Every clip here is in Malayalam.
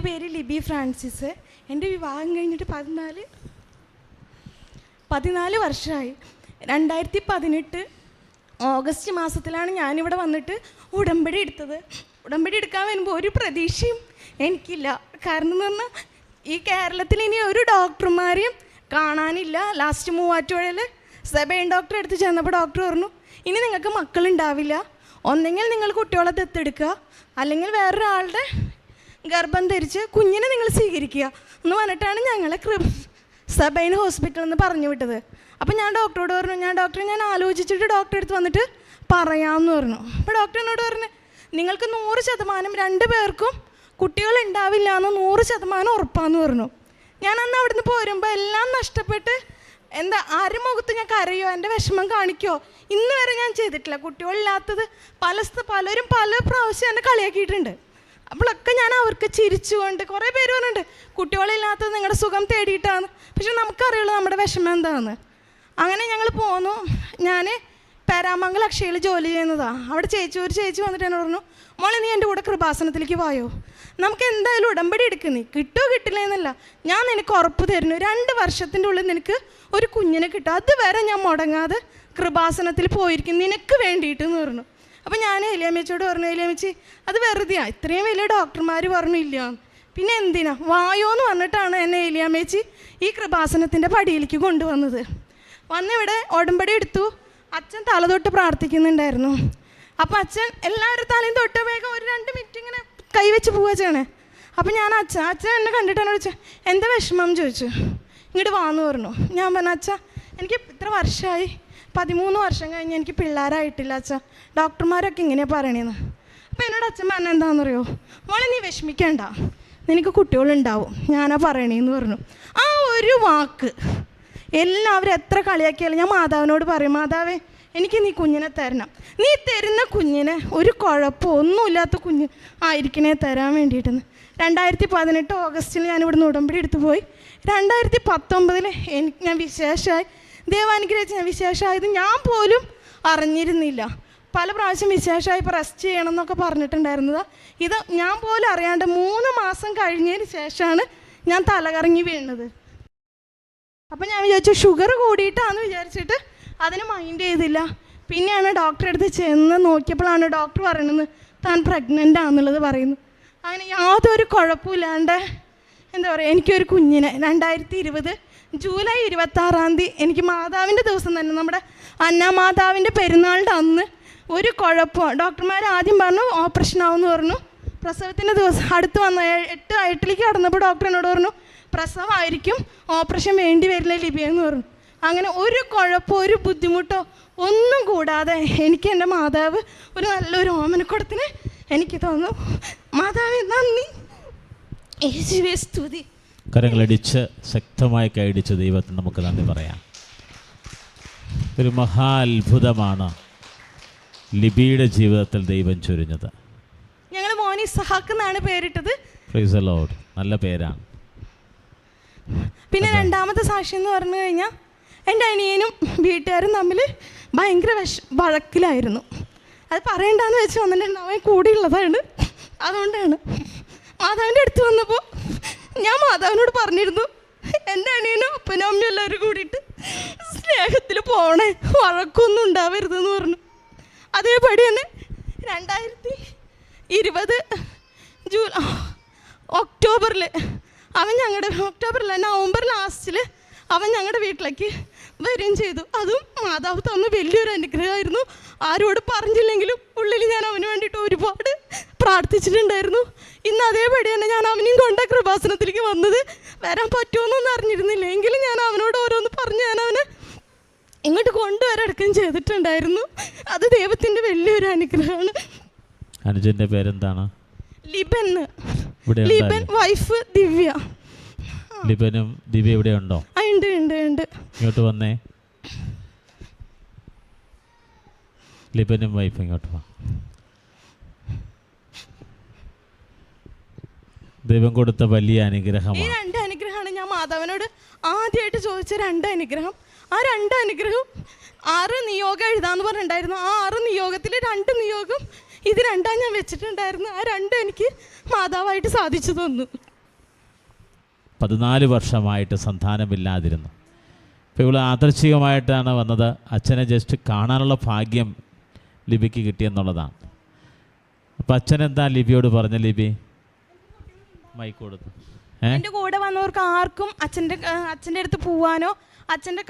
പേര് ലിബി ഫ്രാൻസിസ്. എൻ്റെ വിവാഹം കഴിഞ്ഞിട്ട് 14 വർഷമായി. 2018 ഓഗസ്റ്റ് മാസത്തിലാണ് ഞാനിവിടെ വന്നിട്ട് ഉടമ്പടി എടുത്തത്. ഉടമ്പടി എടുക്കാൻ വരുമ്പോൾ ഒരു പ്രതീക്ഷയും എനിക്കില്ല. കാരണം എന്ന് പറഞ്ഞാൽ ഈ കേരളത്തിൽ ഇനി ഒരു ഡോക്ടർമാരെയും കാണാനില്ല. ലാസ്റ്റ് മൂവാറ്റുപുഴയിൽ സെബൈൻ ഡോക്ടറെ അടുത്ത് ചെന്നപ്പോൾ ഡോക്ടർ പറഞ്ഞു, ഇനി നിങ്ങൾക്ക് മക്കളുണ്ടാവില്ല, ഒന്നെങ്കിൽ നിങ്ങൾ കുട്ടികളെ ദത്തെടുക്കുക, അല്ലെങ്കിൽ വേറൊരാളുടെ ഗർഭം ധരിച്ച് കുഞ്ഞിനെ നിങ്ങൾ സ്വീകരിക്കുക എന്ന് പറഞ്ഞിട്ടാണ് ഞങ്ങളെ സെബൈൻ ഹോസ്പിറ്റലിൽ നിന്ന് പറഞ്ഞു വിട്ടത്. അപ്പം ഞാൻ ഡോക്ടറോട് പറഞ്ഞു, ഞാൻ ആലോചിച്ചിട്ട് ഡോക്ടറെ അടുത്ത് വന്നിട്ട് പറയാമെന്ന് പറഞ്ഞു. അപ്പോൾ ഡോക്ടർ എന്നോട് പറഞ്ഞു, നിങ്ങൾക്ക് 100% 2 പേർക്കും കുട്ടികളുണ്ടാവില്ല എന്ന് 100% ഉറപ്പാന്ന് പറഞ്ഞു. ഞാൻ അന്ന് അവിടുന്ന് പോരുമ്പോൾ എല്ലാം നഷ്ടപ്പെട്ട് ആരും മുഖത്ത് ഞാൻ കരയോ, എൻ്റെ വിഷമം കാണിക്കോ ഇന്ന് വരെ ഞാൻ ചെയ്തിട്ടില്ല. കുട്ടികളില്ലാത്തത് പലരും പല പ്രാവശ്യം എന്നെ കളിയാക്കിയിട്ടുണ്ട്. അപ്പോഴൊക്കെ ഞാൻ അവർക്ക് ചിരിച്ചുകൊണ്ട്, കുറേ പേര് പറഞ്ഞിട്ടുണ്ട് കുട്ടികളില്ലാത്തത് നിങ്ങളുടെ സുഖം തേടിയിട്ടാണ്, പക്ഷെ നമുക്കറിയുള്ളൂ നമ്മുടെ വിഷമം എന്താണെന്ന്. അങ്ങനെ ഞങ്ങൾ പോന്നു. ഞാൻ പേരാമംഗൽ അക്ഷയയിൽ ജോലി ചെയ്യുന്നതാണ്. അവിടെ ഒരു ചേച്ചി വന്നിട്ട് എന്നോട് പറഞ്ഞു, മോളെ നീ എൻ്റെ കൂടെ കൃപാസനത്തിലേക്ക് വായോ, നമുക്ക് എന്തായാലും ഉടമ്പടി എടുക്കുന്നേ, കിട്ടുമോ കിട്ടില്ല എന്നല്ല, ഞാൻ നിനക്ക് ഉറപ്പ് തരുന്നു 2 വർഷത്തിൻ്റെ ഉള്ളിൽ നിനക്ക് ഒരു കുഞ്ഞിനെ കിട്ടും, അതുവരെ ഞാൻ മുടങ്ങാതെ കൃപാസനത്തിൽ പോയിരിക്കും നിനക്ക് വേണ്ടിയിട്ടെന്ന് പറഞ്ഞു. അപ്പോൾ ഞാൻ എലിയാമ്മച്ചോട് പറഞ്ഞു, എലിയാമ്മച്ചി അത് വെറുതെയാണ്, ഇത്രയും വലിയ ഡോക്ടർമാർ പറഞ്ഞില്ല, പിന്നെ എന്തിനാ വായോ എന്ന് പറഞ്ഞിട്ടാണ് എന്നെ എലിയാമ്മച്ചി ഈ കൃപാസനത്തിൻ്റെ പടിയിലേക്ക് കൊണ്ടുവന്നത്. വന്നിവിടെ ഉടമ്പടി എടുത്തു. അച്ഛൻ തലതൊട്ട് പ്രാർത്ഥിക്കുന്നുണ്ടായിരുന്നു. അപ്പോൾ അച്ഛൻ എല്ലാവരും തലയും തൊട്ട് വേഗം ഒരു 2 മിനിറ്റ് ഇങ്ങനെ കൈവച്ച് പോവുക ചെയ്യണേ. അപ്പം ഞാൻ അച്ഛൻ എന്നെ കണ്ടിട്ട് എന്നോട് ചോദിച്ചു, എന്താ വിഷമം ചോദിച്ചു. ഇങ്ങോട്ട് വാന്ന് പറഞ്ഞു. ഞാൻ പറഞ്ഞു, അച്ഛാ എനിക്ക് ഇത്ര വർഷമായി, 13 വർഷം കഴിഞ്ഞ് എനിക്ക് പിള്ളേരായിട്ടില്ല അച്ഛാ, ഡോക്ടർമാരൊക്കെ ഇങ്ങനെയാണ് പറയണേന്ന്. അപ്പോൾ എന്നോട് അച്ഛൻ പറഞ്ഞ എന്താണെന്നറിയോ, മോളെ നീ വിഷമിക്കണ്ട, നിനക്ക് കുട്ടികളുണ്ടാവും, ഞാനാ പറയണേന്ന് പറഞ്ഞു. ആ ഒരു വാക്ക് എല്ലാവരും എത്ര കളിയാക്കിയാലും ഞാൻ മാതാവിനോട് പറയും, മാതാവേ എനിക്ക് നീ കുഞ്ഞിനെ തരണം, നീ തരുന്ന കുഞ്ഞിനെ ഒരു കുഴപ്പമൊന്നുമില്ലാത്ത കുഞ്ഞ് ആയിരിക്കണേ തരാൻ വേണ്ടിയിട്ടെന്ന്. 2018 ഓഗസ്റ്റിൽ ഞാനിവിടുന്ന് ഉടമ്പടി എടുത്തു പോയി. 2019 ഞാൻ വിശേഷമായി ദൈവാനുഗ്രഹിച്ച് ഞാൻ വിശേഷമായത് ഞാൻ പോലും അറിഞ്ഞിരുന്നില്ല. പല പ്രാവശ്യം വിശേഷമായി ഇപ്പോൾ റെസ്റ്റ് ചെയ്യണം എന്നൊക്കെ പറഞ്ഞിട്ടുണ്ടായിരുന്നതാണ്. ഇത് ഞാൻ പോലും അറിയാണ്ട് 3 മാസം കഴിഞ്ഞതിന് ശേഷമാണ് ഞാൻ തലകറങ്ങി വീണത്. അപ്പം ഞാൻ വിചാരിച്ചു ഷുഗർ കൂടിയിട്ടാണെന്ന് വിചാരിച്ചിട്ട് അതിന് മൈൻഡ് ചെയ്തില്ല. പിന്നെയാണ് ഡോക്ടറെ അടുത്ത് ചെന്ന് നോക്കിയപ്പോഴാണ് ഡോക്ടർ പറയുന്നത് താൻ പ്രഗ്നൻ്റ് ആണെന്നുള്ളത് പറയുന്നു. അങ്ങനെ യാതൊരു കുഴപ്പമില്ലാണ്ട് എന്താ പറയുക, എനിക്കൊരു കുഞ്ഞിനെ 2020 ജൂലൈ 26 എനിക്ക് മാതാവിൻ്റെ ദിവസം തന്നെ, നമ്മുടെ അന്നമാതാവിൻ്റെ പെരുന്നാളിൻ്റെ അന്ന് ഒരു കുഴപ്പം, ഡോക്ടർമാർ ആദ്യം പറഞ്ഞു ഓപ്പറേഷൻ ആവുമെന്ന് പറഞ്ഞു. പ്രസവത്തിൻ്റെ ദിവസം അടുത്ത് വന്ന 8 കടന്നപ്പോൾ ഡോക്ടർ എന്നോട് പറഞ്ഞു പ്രസവമായിരിക്കും, ഓപ്പറേഷൻ വേണ്ടി വരില്ല ലിബിയെന്ന് പറഞ്ഞു. അങ്ങനെ ഒരു കുഴപ്പമോ ഒരു ബുദ്ധിമുട്ടോ ഒന്നും കൂടാതെ എനിക്ക് എൻ്റെ മാതാവ് ഒരു നല്ലൊരു ഓമനക്കുടത്തിന് എനിക്ക് തോന്നുന്നു. മാതാവേ നന്ദി, യേശുവേ സ്തുതി. കരങ്ങളടിച്ച് ശക്തമായി കൈയടിച്ച് ദൈവത്തിന് നമുക്ക് നന്ദി പറയാം. ഒരു മഹാ അത്ഭുതമാണ് ലിബിയുടെ ജീവിതത്തിൽ ദൈവം ചൊരിഞ്ഞത്. ഞങ്ങൾ മോനി സഹാക്ക് എന്നാണ് പേരിട്ടത്. പ്രൈസ് ദി ലോർഡ്, നല്ല പേരാണ്. പിന്നെ രണ്ടാമത്തെ സാക്ഷി എന്ന് പറഞ്ഞു കഴിഞ്ഞാൽ എൻ്റെ അനിയനും വീട്ടുകാരും തമ്മിൽ ഭയങ്കര വഴക്കിലായിരുന്നു. അത് പറയണ്ടെന്ന് വെച്ച് വന്നിട്ടുണ്ടെങ്കിൽ അവൻ കൂടെയുള്ളതാണ്. അതുകൊണ്ടാണ് മാതാവിൻ്റെ അടുത്ത് വന്നപ്പോൾ ഞാൻ മാതാവിനോട് പറഞ്ഞിരുന്നു, എൻ്റെ അനിയനും അപ്പനും അമ്മയും എല്ലാവരും കൂടിയിട്ട് സ്നേഹത്തിൽ പോണേ, വഴക്കൊന്നും ഉണ്ടാവരുതെന്ന് പറഞ്ഞു. അതേപടി തന്നെ 2020 ഒക്ടോബറിൽ നവംബർ ലാസ്റ്റിൽ അവൻ ഞങ്ങളുടെ വീട്ടിലേക്ക് വരികയും ചെയ്തു. അതും മാതാവ് തന്ന വലിയൊരു അനുഗ്രഹമായിരുന്നു. ആരോട് പറഞ്ഞില്ലെങ്കിലും ഉള്ളിൽ ഞാൻ അവന് വേണ്ടിയിട്ട് ഒരുപാട് പ്രാർത്ഥിച്ചിട്ടുണ്ടായിരുന്നു. ഇന്ന് അതേപടി തന്നെ ഞാൻ അവനെയും കൊണ്ട് കൃപാസനത്തിലേക്ക് വന്നത്. വരാൻ പറ്റുമെന്നൊന്നും അറിഞ്ഞിരുന്നില്ല, എങ്കിലും ഞാൻ അവനോട് ഓരോന്ന് പറഞ്ഞ് ഞാൻ അവനെ ഇങ്ങോട്ട് കൊണ്ടുവരടക്കം ചെയ്തിട്ടുണ്ടായിരുന്നു. അത് ദൈവത്തിൻ്റെ വലിയൊരു അനുഗ്രഹമാണ്. അനുജൻ്റെ പേരെന്താണ്? ലിബൻ. വൈഫ് ദിവ്യ. ലിബനും ദിവ്യ ഇവിടെ ഉണ്ടോ? ഉണ്ട്. ഇങ്ങോട്ട് വന്നേ. ലിബനും വൈഫ് ഇങ്ങോട്ട് വാ. ദൈവം കൊടുത്ത വലിയ അനുഗ്രഹമാണ്. ഈ 2 അനുഗ്രഹമാണ് ഞാൻ മാതാവിനോട് ആദ്യമായിട്ട് ചോദിച്ച 2 അനുഗ്രഹം. ആ 2 അനുഗ്രഹം 6 നിയോഗം എഴുതാന്ന് പറഞ്ഞിട്ടുണ്ടായിരുന്നു. ആ 6 നിയോഗത്തിൽ 2 നിയോഗം ഇത് 2 ഞാൻ വെച്ചിട്ടുണ്ടായിരുന്നു. ആ 2 എനിക്ക് മാതാവായിട്ട് സാധിച്ചു തന്നു. 14 വർഷമായിട്ട് സന്താനമില്ലാതിരുന്നു. ഇപ്പോൾ ഇവൾ ആദർശികമായിട്ടാണ് വന്നത്. അച്ഛനെ ജസ്റ്റ് കാണാനുള്ള ഭാഗ്യം ലിബിക്ക് കിട്ടിയെന്നുള്ളതാണ്. അപ്പം അച്ഛൻ എന്താ ലിബിയോട് പറഞ്ഞ? ലിബി മൈക്ക് കൊടുത്തു. എൻ്റെ കൂടെ വന്നവർക്ക് ആർക്കും അച്ഛൻ്റെ അടുത്ത് പോവാനോ അച്ഛൻ്റെ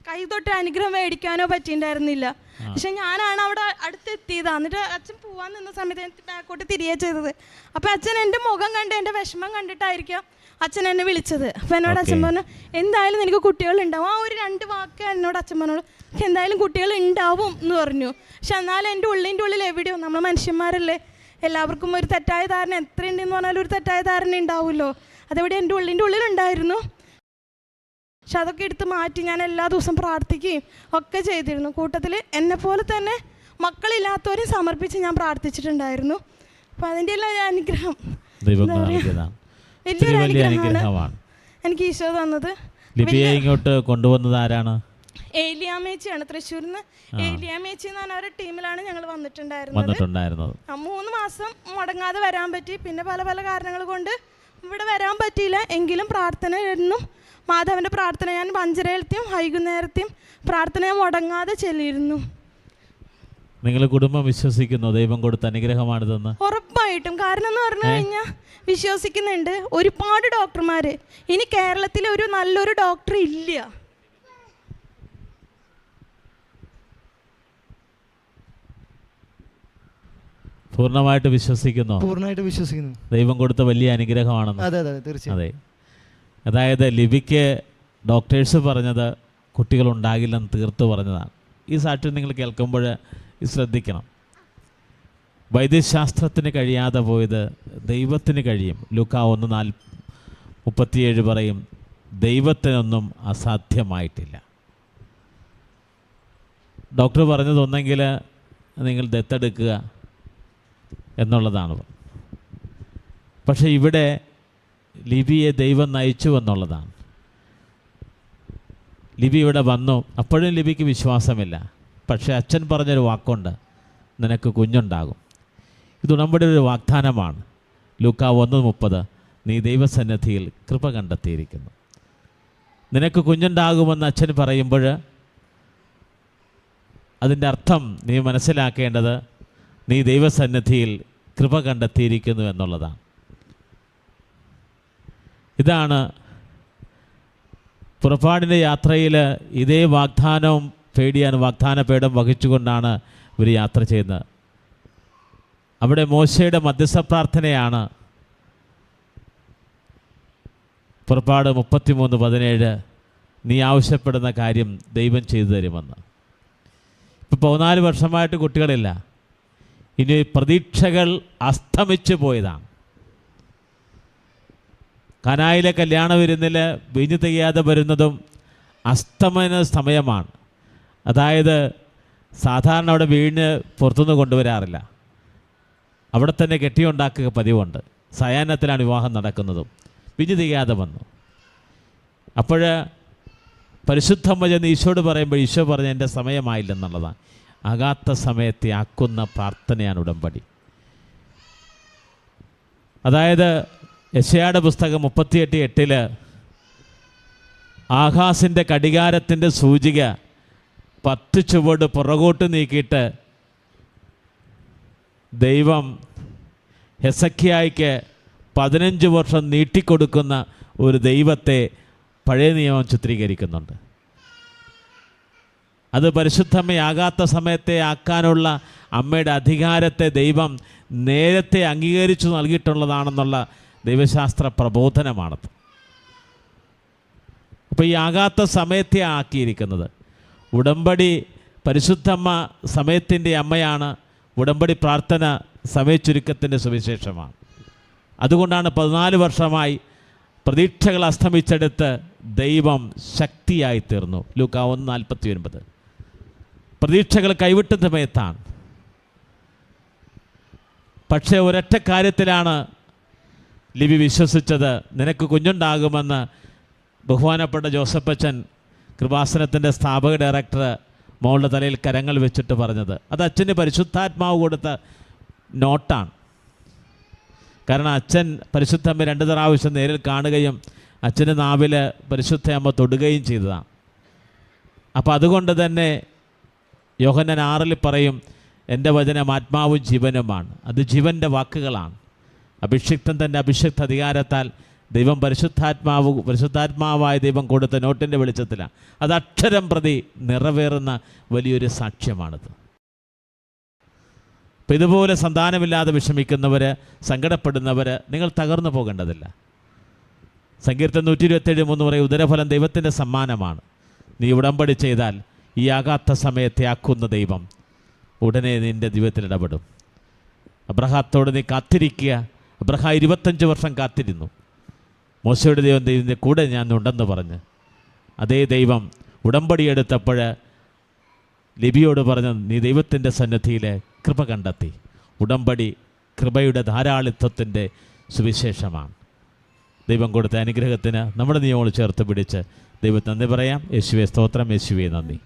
കൈ തൊട്ട് അനുഗ്രഹം മേടിക്കാനോ പറ്റിയിട്ടുണ്ടായിരുന്നില്ല. പക്ഷെ ഞാനാണ് അവിടെ അടുത്തെത്തിയത്. എന്നിട്ട് അച്ഛൻ പോവാൻ നിന്ന സമയത്ത് എനിക്ക് ബാക്കോട്ട് തിരികെ ചെയ്തത്. അപ്പം അച്ഛൻ എൻ്റെ മുഖം കണ്ട് എൻ്റെ വിഷമം കണ്ടിട്ടായിരിക്കാം അച്ഛൻ എന്നെ വിളിച്ചത്. അപ്പം എന്നോട് അച്ഛൻ പറഞ്ഞു, എന്തായാലും നിനക്ക് കുട്ടികളുണ്ടാവും. ആ ഒരു 2 വാക്ക് എന്നോട് അച്ഛൻ പറഞ്ഞോളൂ, എന്തായാലും കുട്ടികൾ ഉണ്ടാവും എന്ന് പറഞ്ഞു. പക്ഷെ എന്നാലും എൻ്റെ ഉള്ളിൽ എവിടെയോ, നമ്മൾ മനുഷ്യന്മാരല്ലേ, എല്ലാവർക്കും ഒരു തെറ്റായ ധാരണ എത്രയുണ്ടെന്ന് പറഞ്ഞാലും ഒരു തെറ്റായ ധാരണ ഉണ്ടാവുമല്ലോ. അതെവിടെ എൻ്റെ ഉള്ളിലുണ്ടായിരുന്നു. പക്ഷെ അതൊക്കെ എടുത്ത് മാറ്റി ഞാൻ എല്ലാ ദിവസവും പ്രാർത്ഥിക്കുകയും ഒക്കെ ചെയ്തിരുന്നു. കൂട്ടത്തിൽ എന്നെപ്പോലെ തന്നെ മക്കളില്ലാത്തവരെയും സമർപ്പിച്ച് ഞാൻ പ്രാർത്ഥിച്ചിട്ടുണ്ടായിരുന്നു. അപ്പം അതിൻ്റെ എല്ലാം അനുഗ്രഹം, വലിയൊരു അനുഗ്രഹമാണ് എനിക്ക് ഈശോ തന്നത്. ലിബിയെ ഇങ്ങോട്ട് കൊണ്ടുവന്നത് ആരാണ്? ഏലിയാമേച്ചിയാണ്. തൃശ്ശൂരിൽ നിന്ന് ഏലിയാമേച്ചി എന്ന് പറഞ്ഞ ഒരു ടീമിലാണ് ഞങ്ങൾ വന്നിട്ടുണ്ടായിരുന്നത്. 3 മാസം മുടങ്ങാതെ വരാൻ പറ്റി. പിന്നെ പല പല കാരണങ്ങൾ കൊണ്ട് ഇവിടെ വരാൻ പറ്റിയില്ല. എങ്കിലും പ്രാർത്ഥന എന്നും മാധവൻ്റെ പ്രാർത്ഥന ഞാൻ 5:30 വൈകുന്നേരത്തെയും പ്രാർത്ഥന മുടങ്ങാതെ ചെല്ലിയിരുന്നു. നിങ്ങൾ കുടുംബം വിശ്വസിക്കുന്നു ദൈവം കൊടുത്ത അനുഗ്രഹമാണിതെന്ന്? ഉറപ്പായിട്ടും. കാരണം എന്ന് പറഞ്ഞു കഴിഞ്ഞാൽ വിശ്വസിക്കുന്നുണ്ട്. ഒരുപാട് ഡോക്ടർമാർ, ഇനി കേരളത്തിൽ ഒരു നല്ലൊരു ഡോക്ടർ ഇല്ല. പൂർണ്ണമായിട്ട് വിശ്വസിക്കുന്നു? പൂർണ്ണമായിട്ട് വിശ്വസിക്കുന്നു. ദൈവം കൊടുത്ത വലിയ അനുഗ്രഹമാണെന്ന്? അതെ അതെ തീർച്ചയായും. അതെ. അതായത് ലിബിക്ക് ഡോക്ടേഴ്സ് പറഞ്ഞത് കുട്ടികളുണ്ടാകില്ലെന്ന് തീർത്തു പറഞ്ഞതാണ്. ഈ സാക്ഷ്യം നിങ്ങൾ കേൾക്കുമ്പോൾ ശ്രദ്ധിക്കണം. വൈദ്യശാസ്ത്രത്തിന് കഴിയാതെ പോയത് ദൈവത്തിന് കഴിയും. ലൂക്കാ 1:37 പറയും, ദൈവത്തിനൊന്നും അസാധ്യമായിട്ടില്ല. ഡോക്ടർ പറഞ്ഞതൊന്നെങ്കിൽ നിങ്ങൾ ദത്തെടുക്കുക എന്നുള്ളതാണ്. പക്ഷേ ഇവിടെ ലിബിയെ ദൈവം നയിച്ചു എന്നുള്ളതാണ്. ലിബി ഇവിടെ വന്നു. അപ്പോഴും ലിബിക്ക് വിശ്വാസമില്ല. പക്ഷേ അച്ഛൻ പറഞ്ഞൊരു വാക്കുണ്ട്, നിനക്ക് കുഞ്ഞുണ്ടാകും. ഇത് നമ്മുടെ ഒരു വാഗ്ദാനമാണ്. ലൂക്കാ 1:30, നീ ദൈവസന്നിധിയിൽ കൃപ കണ്ടെത്തിയിരിക്കുന്നു. നിനക്ക് കുഞ്ഞുണ്ടാകുമെന്ന് അച്ഛൻ പറയുമ്പോൾ അതിൻ്റെ അർത്ഥം നീ മനസ്സിലാക്കേണ്ടത് നീ ദൈവസന്നിധിയിൽ കൃപ കണ്ടെത്തിയിരിക്കുന്നു എന്നുള്ളതാണ്. ഇതാണ് പുറപ്പാടിൻ്റെ യാത്രയിൽ ഇതേ വാഗ്ദാനവും വാഗ്ദാനപേടം വഹിച്ചുകൊണ്ടാണ് ഇവർ യാത്ര ചെയ്യുന്നത്. അവിടെ മോശയുടെ മധ്യസ്ഥ പ്രാർത്ഥനയാണ് പുറപ്പാട് 33:17, നീ ആവശ്യപ്പെടുന്ന കാര്യം ദൈവം ചെയ്തു തരുമെന്ന്. ഇപ്പോൾ 14 വർഷമായിട്ട് കുട്ടികളില്ല. ഇനി പ്രതീക്ഷകൾ അസ്തമിച്ചു പോയതാണ്. കനായിലെ കല്യാണ വിരുന്നിൽ വീഞ്ഞു തികയാതെ വരുന്നതും അസ്തമന സമയമാണ്. അതായത് സാധാരണ അവിടെ വീഞ്ഞ് പുറത്തുനിന്ന് കൊണ്ടുവരാറില്ല, അവിടെ തന്നെ കെട്ടിയുണ്ടാക്കുക പതിവുണ്ട്. സായാഹ്നത്തിലാണ് വിവാഹം നടക്കുന്നതും. വീഞ്ഞു തികയാതെ വന്നു. അപ്പോൾ പരിശുദ്ധമ്മ ചെന്ന് ഈശോയോട് പറയുമ്പോൾ ഈശോ പറഞ്ഞ എൻ്റെ സമയമായില്ലെന്നുള്ളതാണ്. ആകാത്ത സമയത്തെ ആക്കുന്ന പ്രാർത്ഥനയാണ് ഉടമ്പടി. അതായത് യെശയ്യായുടെ പുസ്തകം 38:8 ആഹാസിൻ്റെ കടികാരത്തിൻ്റെ സൂചിക 10 ചുവട് പുറകോട്ട് നീക്കിയിട്ട് ദൈവം ഹെസക്കിയായ്ക്ക് 15 വർഷം നീട്ടിക്കൊടുക്കുന്ന ഒരു ദൈവത്തെ പഴയ നിയമം ചിത്രീകരിക്കുന്നുണ്ട്. അത് പരിശുദ്ധമ്മയാകാത്ത സമയത്തെ ആക്കാനുള്ള അമ്മയുടെ അധികാരത്തെ ദൈവം നേരത്തെ അംഗീകരിച്ചു നൽകിയിട്ടുള്ളതാണെന്നുള്ള ദൈവശാസ്ത്ര പ്രബോധനമാണത്. അപ്പോൾ ഈ ആകാത്ത സമയത്തെ ആക്കിയിരിക്കുന്നത് ഉടമ്പടി. പരിശുദ്ധമ്മ സമയത്തിൻ്റെ അമ്മയാണ്. ഉടമ്പടി പ്രാർത്ഥന സമയച്ചുരുക്കത്തിൻ്റെ സുവിശേഷമാണ്. അതുകൊണ്ടാണ് 14 വർഷമായി പ്രതീക്ഷകൾ അസ്തമിച്ചെടുത്ത് ദൈവം ശക്തിയായി തീർന്നു. ലൂക്കാ 1:49. പ്രതീക്ഷകൾ കൈവിട്ട സമയത്താണ്. പക്ഷേ ഒരൊറ്റ കാര്യത്തിലാണ് ലിബി വിശ്വസിച്ചത്. നിനക്ക് കുഞ്ഞുണ്ടാകുമെന്ന് ബഹുമാനപ്പെട്ട ജോസഫച്ചൻ, കൃപാസനത്തിൻ്റെ സ്ഥാപക ഡയറക്ടർ, മോളുടെ തലയിൽ കരങ്ങൾ വെച്ചിട്ട് പറഞ്ഞത്. അത് അച്ഛന് പരിശുദ്ധാത്മാവ് കൊടുത്ത നോട്ടാണ്. കാരണം അച്ഛൻ പരിശുദ്ധമ്മ 2 പ്രാവശ്യം നേരിൽ കാണുകയും അച്ഛൻ്റെ നാവിൽ പരിശുദ്ധ അമ്മ തൊടുകയും ചെയ്തതാണ്. അപ്പോൾ അതുകൊണ്ട് തന്നെ യോഹന്നാൻ 6 പറയും, എൻ്റെ വചനം ആത്മാവും ജീവനുമാണ്. അത് ജീവൻ്റെ വാക്കുകളാണ്. അഭിഷിക്തൻ തൻ്റെ അഭിഷിക്ത അധികാരത്താൽ ദൈവം പരിശുദ്ധാത്മാവായ ദൈവം കൊടുത്ത നോട്ടിൻ്റെ വെളിച്ചത്തിലാണ്. അത് അക്ഷരം പ്രതി നിറവേറുന്ന വലിയൊരു സാക്ഷ്യമാണിത്. അപ്പം ഇതുപോലെ സന്താനമില്ലാതെ വിഷമിക്കുന്നവർ, സങ്കടപ്പെടുന്നവർ, നിങ്ങൾ തകർന്നു പോകേണ്ടതില്ല. സങ്കീർത്തനം 127:3 പറയും, ഉദരഫലം ദൈവത്തിൻ്റെ സമ്മാനമാണ്. നീ ഉടമ്പടി ചെയ്താൽ ഈ ആകാത്ത സമയത്തെ ആക്കുന്ന ദൈവം ഉടനെ നിൻ്റെ ജീവിതത്തിൽ ഇടപെടും. അബ്രഹാത്തോട് നീ കാത്തിരിക്കുക. അബ്രഹാം 25 വർഷം കാത്തിരുന്നു. മോശയുടെ ദൈവം ദൈവത്തിൻ്റെ കൂടെ ഞാൻ ഉണ്ടെന്ന് പറഞ്ഞ് അതേ ദൈവം ഉടമ്പടി എടുത്തപ്പോൾ ലിബിയോട് പറഞ്ഞു, നീ ദൈവത്തിൻ്റെ സന്നിധിയിൽ കൃപ കണ്ടെത്തി. ഉടമ്പടി കൃപയുടെ ധാരാളിത്വത്തിൻ്റെ സുവിശേഷമാണ്. ദൈവം കൊടുത്ത അനുഗ്രഹത്തിന് നമ്മുടെ നിയമങ്ങൾ ചേർത്ത് പിടിച്ച് ദൈവത്തിന് നന്ദി പറയാം. യേശുവേ സ്തോത്രം, യേശുവേ നന്ദി.